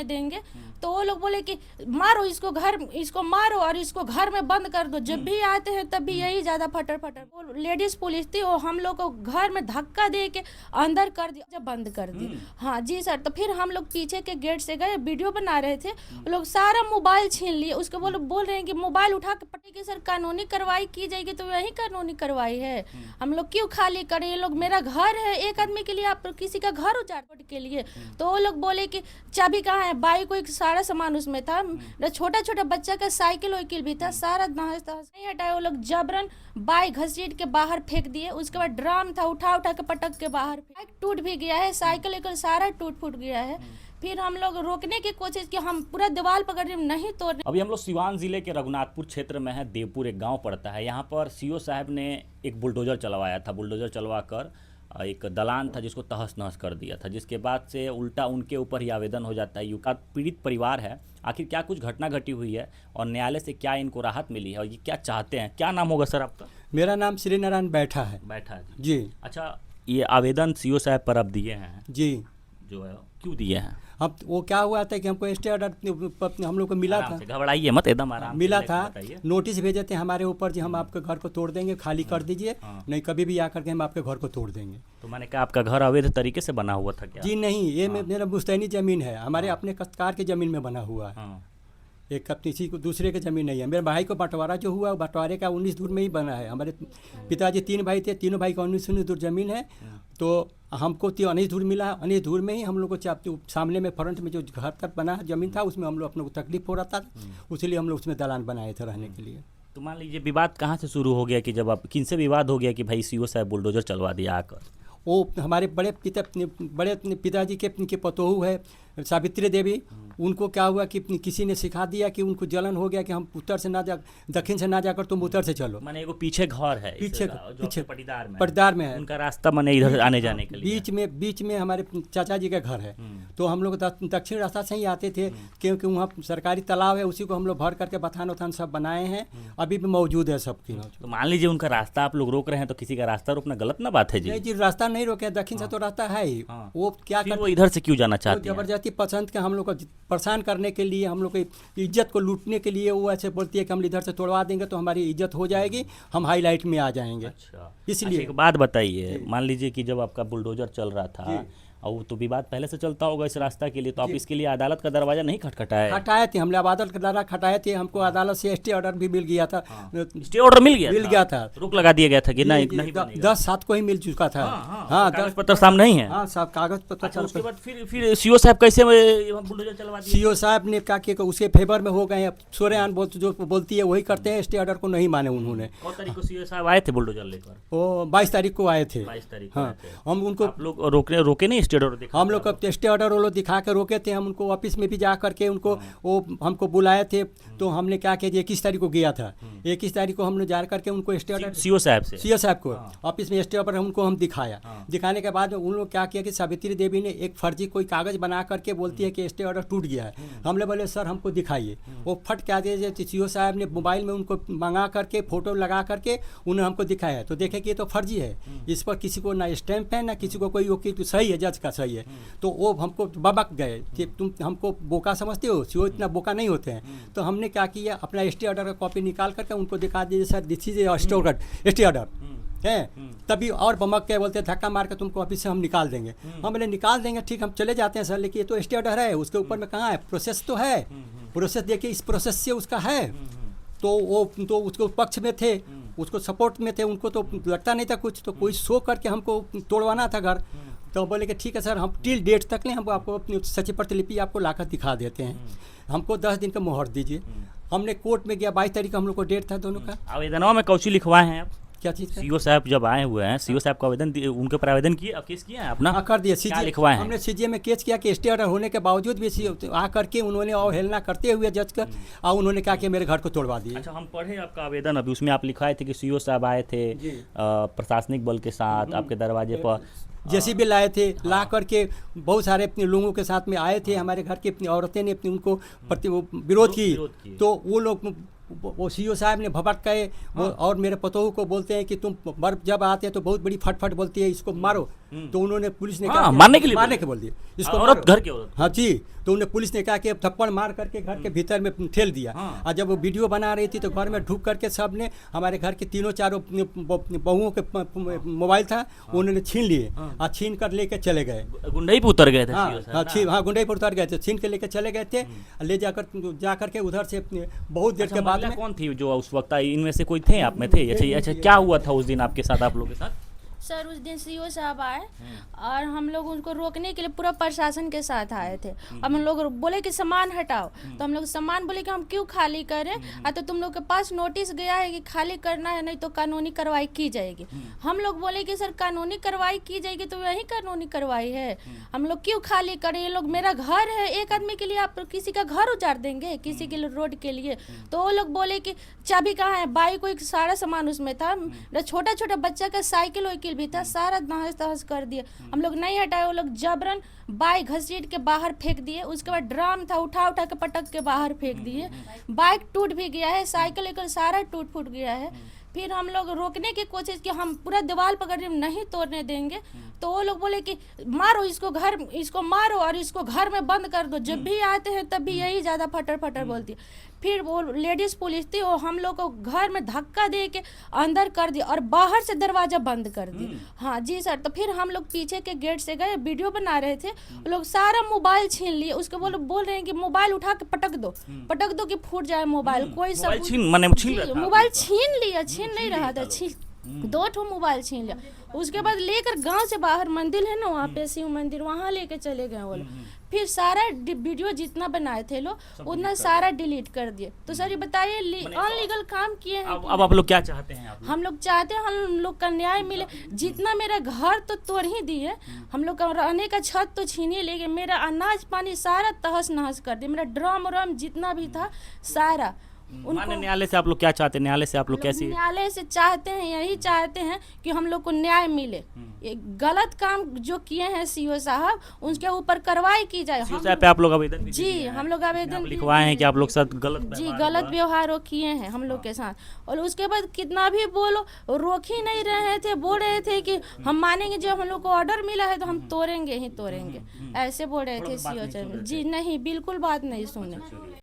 देंगे। तो वो लोग बोले कि मारो इसको मारो और इसको घर में बंद कर दो। जब भी आते हैं तब भी यही ज्यादा फटर फटर। वो लेडीज पुलिस थी, वो हम लोग को घर में धक्का दे के अंदर कर दिया, जब बंद कर दी। हाँ जी सर। तो फिर हम लोग पीछे के गेट से गए, वीडियो बना रहे थे, वो लोग सारा मोबाइल छीन लिए। उसके बोल रहे हैं कि मोबाइल उठा के पट्टी की सर कानूनी कार्रवाई की जाएगी। तो वही कानूनी कार्रवाई है, हम लोग क्यों खाली करें? ये लोग मेरा घर है, एक आदमी के लिए आप किसी का घर उजाड़ के लिए। तो वो लोग बोले कि चाबी कहाँ है, बाइक को सारा सामान उसमें था, छोटा छोटा बच्चा का साइकिल वाइकिल भी था, सारा नहीं हटाया। वो लोग जबरन बाइक घसीट के बाहर फेंक दिए। उसके बाद ड्राम था, उठा के पटक के बाहर। बाइक टूट भी गया है, साइकिल वाइकिल सारा टूट फूट गया है। फिर हम लोग रोकने की कोशिश की, हम पूरा दीवार पकड़ नहीं तोड़ने। अभी हम लोग सिवान जिले के रघुनाथपुर क्षेत्र में है। देवपुर एक गांव पड़ता है। यहाँ पर सीओ साहब ने एक बुलडोजर चलवाया था। बुलडोजर चलवा कर एक दलान था जिसको तहस नहस कर दिया था, जिसके बाद से उल्टा उनके ऊपर ही आवेदन हो जाता है। युवा पीड़ित परिवार है, आखिर क्या कुछ घटना घटी हुई है और न्यायालय से क्या इनको राहत मिली है और ये क्या चाहते हैं? क्या नाम होगा सर आपका? मेरा नाम श्री नारायण बैठा है। बैठा जी। अच्छा, ये आवेदन सीओ साहब पर अब दिए हैं जी, जो है क्यों दिए हैं? अब वो क्या हुआ था कि हमको स्टे ऑर्डर हम लोग को मिला था। घबराइए मत, एकदम आराम मिला था, नोटिस भेजे थे हमारे ऊपर जी, हम आपके घर को तोड़ देंगे, खाली कर दीजिए, नहीं कभी भी आकर के हम आपके घर को तोड़ देंगे। तो मैंने कहा आपका घर अवैध तरीके से बना हुआ था क्या? जी नहीं, ये मेरा मुस्तैनी जमीन है, हमारे अपने कस्तकार की जमीन में बना हुआ है। एक किसी को दूसरे की ज़मीन नहीं है। मेरे भाई को बंटवारा जो हुआ, बंटवारे का 19 दूर में ही बना है। हमारे पिताजी 3 भाई थे, तीनों भाई का 19 दूर ज़मीन है। तो हमको 19 दूर मिला, 19 दूर में ही हम लोग को सामने में फ्रंट में जो घर तक बना ज़मीन था, उसमें हम लोग अपने को तकलीफ हो रहा था, इसलिए हम लोग उसमें दलान बनाए थे रहने के लिए। तो मान लीजिए विवाद कहाँ से शुरू हो गया कि जब आप किनसे विवाद हो गया कि भाई सीओ साहब बुलडोजर चलवा दिया आकर? वो हमारे बड़े पिताजी के पतोहू है सावित्री देवी, उनको क्या हुआ कि किसी ने सिखा दिया कि उनको जलन हो गया कि हम उत्तर से ना जा, दक्षिण से ना जाकर तुम उत्तर से चलो। माने एगो पीछे घर है, पीछे पटीदार में है उनका रास्ता, माने इधर आने जाने के लिए बीच में हमारे चाचा जी का घर है। तो हम लोग दक्षिण रास्ता से ही आते थे, क्योंकि वहाँ सरकारी तालाब है, उसी को हम लोग भर करके बथान वथान सब बनाए हैं, अभी भी मौजूद है सबकी। तो मान लीजिए उनका रास्ता आप लोग रोक रहे हैं, तो किसी का रास्ता रोकना गलत ना बात है जी? नहीं जी, रास्ता नहीं रोके, दक्षिण से तो रास्ता है ही। वो क्या करते, वो इधर से क्यों जाना चाहते हैं? जबरदस्ती पसंद के हम लोग को परेशान करने के लिए, हम लोग की इज्जत को लूटने के लिए वो ऐसे बोलती है कि हम इधर से तोड़वा देंगे तो हमारी इज्जत हो जाएगी, हम हाईलाइट में आ जाएंगे। अच्छा, इसलिए एक बात बताइए, मान लीजिए कि जब आपका बुलडोजर चल रहा था और तो विवाद पहले से चलता होगा इस रास्ता के लिए, तो आप इसके लिए अदालत का दरवाजा नहीं खटखटाए थे? हमने अदालत का दरवाजा खटाए थे, हमको अदालत से स्टे ऑर्डर भी मिल गया था। स्टे ऑर्डर मिल गया था? रोक लगा दिया गया था कि नहीं 10/7 को ही मिल चुका था। हाँ, कागज पत्र सामने नहीं है? हाँ, सब कागज पत्र। उसके बाद फिर सीओ साहब कैसे बुलडोजर चलवा दिए? सीओ साहब ने क्या किया, उसके फेवर में हो गए। सोरेआन जो बोलती है वही करते हैं, स्टे ऑर्डर को नहीं माने उन्होंने। कौन तारीख को सीओ साहब आए थे बुलडोजर लेकर? वो 22 तारीख को आए थे। 22 तारीख। हाँ, हम उनको रोके नहीं, स्टे ऑर्डर हम लोग स्टे ऑर्डर वो लोग दिखा के रोके थे। हम उनको ऑफिस में भी जा करके उनको वो हमको बुलाए थे। तो हमने क्या किया, 21 तारीख को गया था, 21 तारीख को हमने जा करके उनको स्टे ऑर्डर सीओ साहब को ऑफिस में स्टे ऑर्डर हमको हम दिखाया। दिखाने के बाद उन लोग क्या किया कि सावित्री देवी ने एक फर्जी कोई कागज बना करके बोलती है कि स्टे ऑर्डर टूट गया है। हमने बोले सर हमको दिखाइए। वो फट क्या दिए, सीओ साहब ने मोबाइल में उनको मंगा करके फोटो लगा करके उन्हें हमको दिखाया। तो देखे कि ये तो फर्जी है, इस पर किसी को ना स्टैंप है ना किसी को कोई वकील सही है, जज का सही है। तो वो हमको बबक गए कि तुम हमको बोका समझते हो, सीओ इतना बोका नहीं होते हैं। तो हमने क्या किया, अपना स्टे ऑर्डर का कॉपी निकाल करके उनको दिखा दीजिए, sir this is stay order है। तभी और बमक के बोलते धक्का मार के तुमको ऑफिस से हम निकाल देंगे। हम बोले निकाल देंगे, ठीक हम चले जाते हैं सर, लेकिन ये तो स्टे ऑर्डर है, उसके ऊपर में कहाँ है प्रोसेस, तो है प्रोसेस, देखिए इस प्रोसेस से उसका है। तो वो तो उसको पक्ष में थे, उसको सपोर्ट में थे, उनको तो लगता नहीं था कुछ, तो कोई शो करके हमको तोड़वाना था घर। तो बोले कि ठीक है सर, हम टिल डेट तक नहीं, हमको आपको अपनी सच्ची प्रतिलिपि आपको लाकर दिखा देते हैं, हमको 10 दिन का मोहर दीजिए। हमने कोर्ट में गया, 22 तारीख को हम लोग को डेट था दोनों का। आवेदनों में कौची लिखवाए हैं आप? क्या चीज़? सीओ साहब जब आए हुए हैं, सीओ साहब का आवेदन उनके पर आवेदन किए, केस किया है अपना? हाँ कर दिया, क्या लिखवाए हैं? हमने सीजीए में केस किया कि स्टे ऑर्डर होने के बावजूद भी आ करके उन्होंने अवहेलना करते हुए जज का, और उन्होंने क्या किया, मेरे घर को तोड़वा दिया। अच्छा, हम पढ़े आपका आवेदन, अभी उसमें आप लिखाए थे कि सीओ साहब आए थे प्रशासनिक बल के साथ आपके दरवाजे पर, जेसीबी लाए थे, ला करके बहुत सारे अपने लोगों के साथ में आए थे। हमारे घर की अपनी औरतें ने अपनी उनको प्रति विरोध की। तो वो लोग वो सीओ साहब ने भपक के और मेरे पतोहू को बोलते हैं कि तुम जब आते हैं तो बहुत बड़ी फट बोलती है, इसको मारो। तो उन्होंने पुलिस ने कहा मारने के बोल दिया इसको, औरत घर की औरत। हाँ जी। तो उन्हें पुलिस ने कहा कि थप्पड़ मार करके घर के भीतर में ठेल दिया। और जब वो वीडियो बना रही थी तो घर में ढुक करके सब ने, हमारे घर के तीनों चारों बहुओं के मोबाइल था उन्होंने छीन लिए और छीन कर लेके चले गए। गुंडई पे उतर गए थे। हाँ गुंडई पर उतर गए थे, छीन के लेके चले गए थे। ले जाकर के उधर से बहुत देर के बाद कौन थी जो उस वक्त आई? इनमें से कोई थे आप में थे? अच्छा, क्या हुआ था उस दिन आपके साथ, आप लोगों के साथ? सर उस दिन सीओ साहब आए और हम लोग उनको रोकने के लिए पूरा प्रशासन के साथ आए थे। अब हम लोग बोले कि सामान हटाओ, तो हम लोग सामान बोले कि हम क्यों खाली करें, तो तुम लोग के पास नोटिस गया है कि खाली करना है, नहीं तो कानूनी कार्रवाई की जाएगी। हम लोग बोले कि सर कानूनी कार्रवाई की जाएगी तो वही कानूनी कार्रवाई है, हम लोग क्यों खाली करें? ये लोग मेरा घर है, एक आदमी के लिए आप किसी का घर उजाड़ देंगे, किसी के लिए रोड के लिए? तो वो लोग बोले कि चाबी कहाँ है, बाइक को सारा सामान उसमें था, छोटा छोटा बच्चा का साइकिल वाइकिल भी था, सारा तहस तहस कर दिए। हम लोग नहीं हटाए, वो लोग जबरन बाइक घसीट के बाहर फेंक दिए। उसके बाद ड्राम था, उठा के पटक के बाहर फेंक दिए। बाइक टूट भी गया है, साइकिल सारा टूट फूट गया है। फिर हम लोग रोकने की कोशिश की, हम पूरा दीवार पकड़ के नहीं तोड़ने देंगे। तो वो लोग बोले कि मारो इसको मारो और इसको घर में बंद कर दो। जब भी आते हैं तब भी यही ज़्यादा फटर बोलती है। फिर वो लेडीज पुलिस थी, वो हम लोग को घर में धक्का दे के अंदर कर दिया और बाहर से दरवाजा बंद कर दिया। हाँ जी सर। तो फिर हम लोग पीछे के गेट से गए, वीडियो बना रहे थे, वो लोग सारा मोबाइल छीन लिए। उसके बोल रहे हैं कि मोबाइल उठा के पटक दो कि फूट जाए मोबाइल। कोई मोबाइल छीन लिया, छीन नहीं रहा था, 2 मोबाइल छीन लिया। उसके बाद लेकर गांव से बाहर मंदिर है ना, वहाँ पे शिव मंदिर, वहाँ लेके चले गए वो लोग। फिर सारा वीडियो जितना बनाए थे लोग उतना सारा डिलीट कर दिए। तो सर ये बताइए, अनलीगल काम किए हैं। अब आप लोग क्या चाहते हैं? हम लोग चाहते हैं हम लोग का न्याय मिले। जितना मेरा घर तो तोड़ ही दिए, हम लोग का रहने का छत तो छीन ही ले गए, मेरा अनाज पानी सारा तहस नहस कर दिए, मेरा ड्रम जितना भी था सारा। न्यायालय से आप लोग क्या चाहते हैं? न्यायालय से आप लोग कैसे? न्यायालय से चाहते हैं, यही चाहते हैं कि हम लोग को न्याय मिले। ये गलत काम जो किए हैं सीओ साहब, उनके ऊपर कार्रवाई की जाए। सीओ साहब पे आप लोग आवेदन? जी हम लोग आवेदन लिखवाए हैं कि आप लोग साथ गलत व्यवहार किए हैं हम लोग के साथ। और उसके बाद कितना भी बोलो, रोक ही नहीं रहे थे, बोल रहे थे कि हम मानेंगे, जब हम लोग को ऑर्डर मिला है तो हम तोड़ेंगे ही तोड़ेंगे, ऐसे बोल रहे थे सीओ साहब। जी नहीं, बिल्कुल बात नहीं सुने।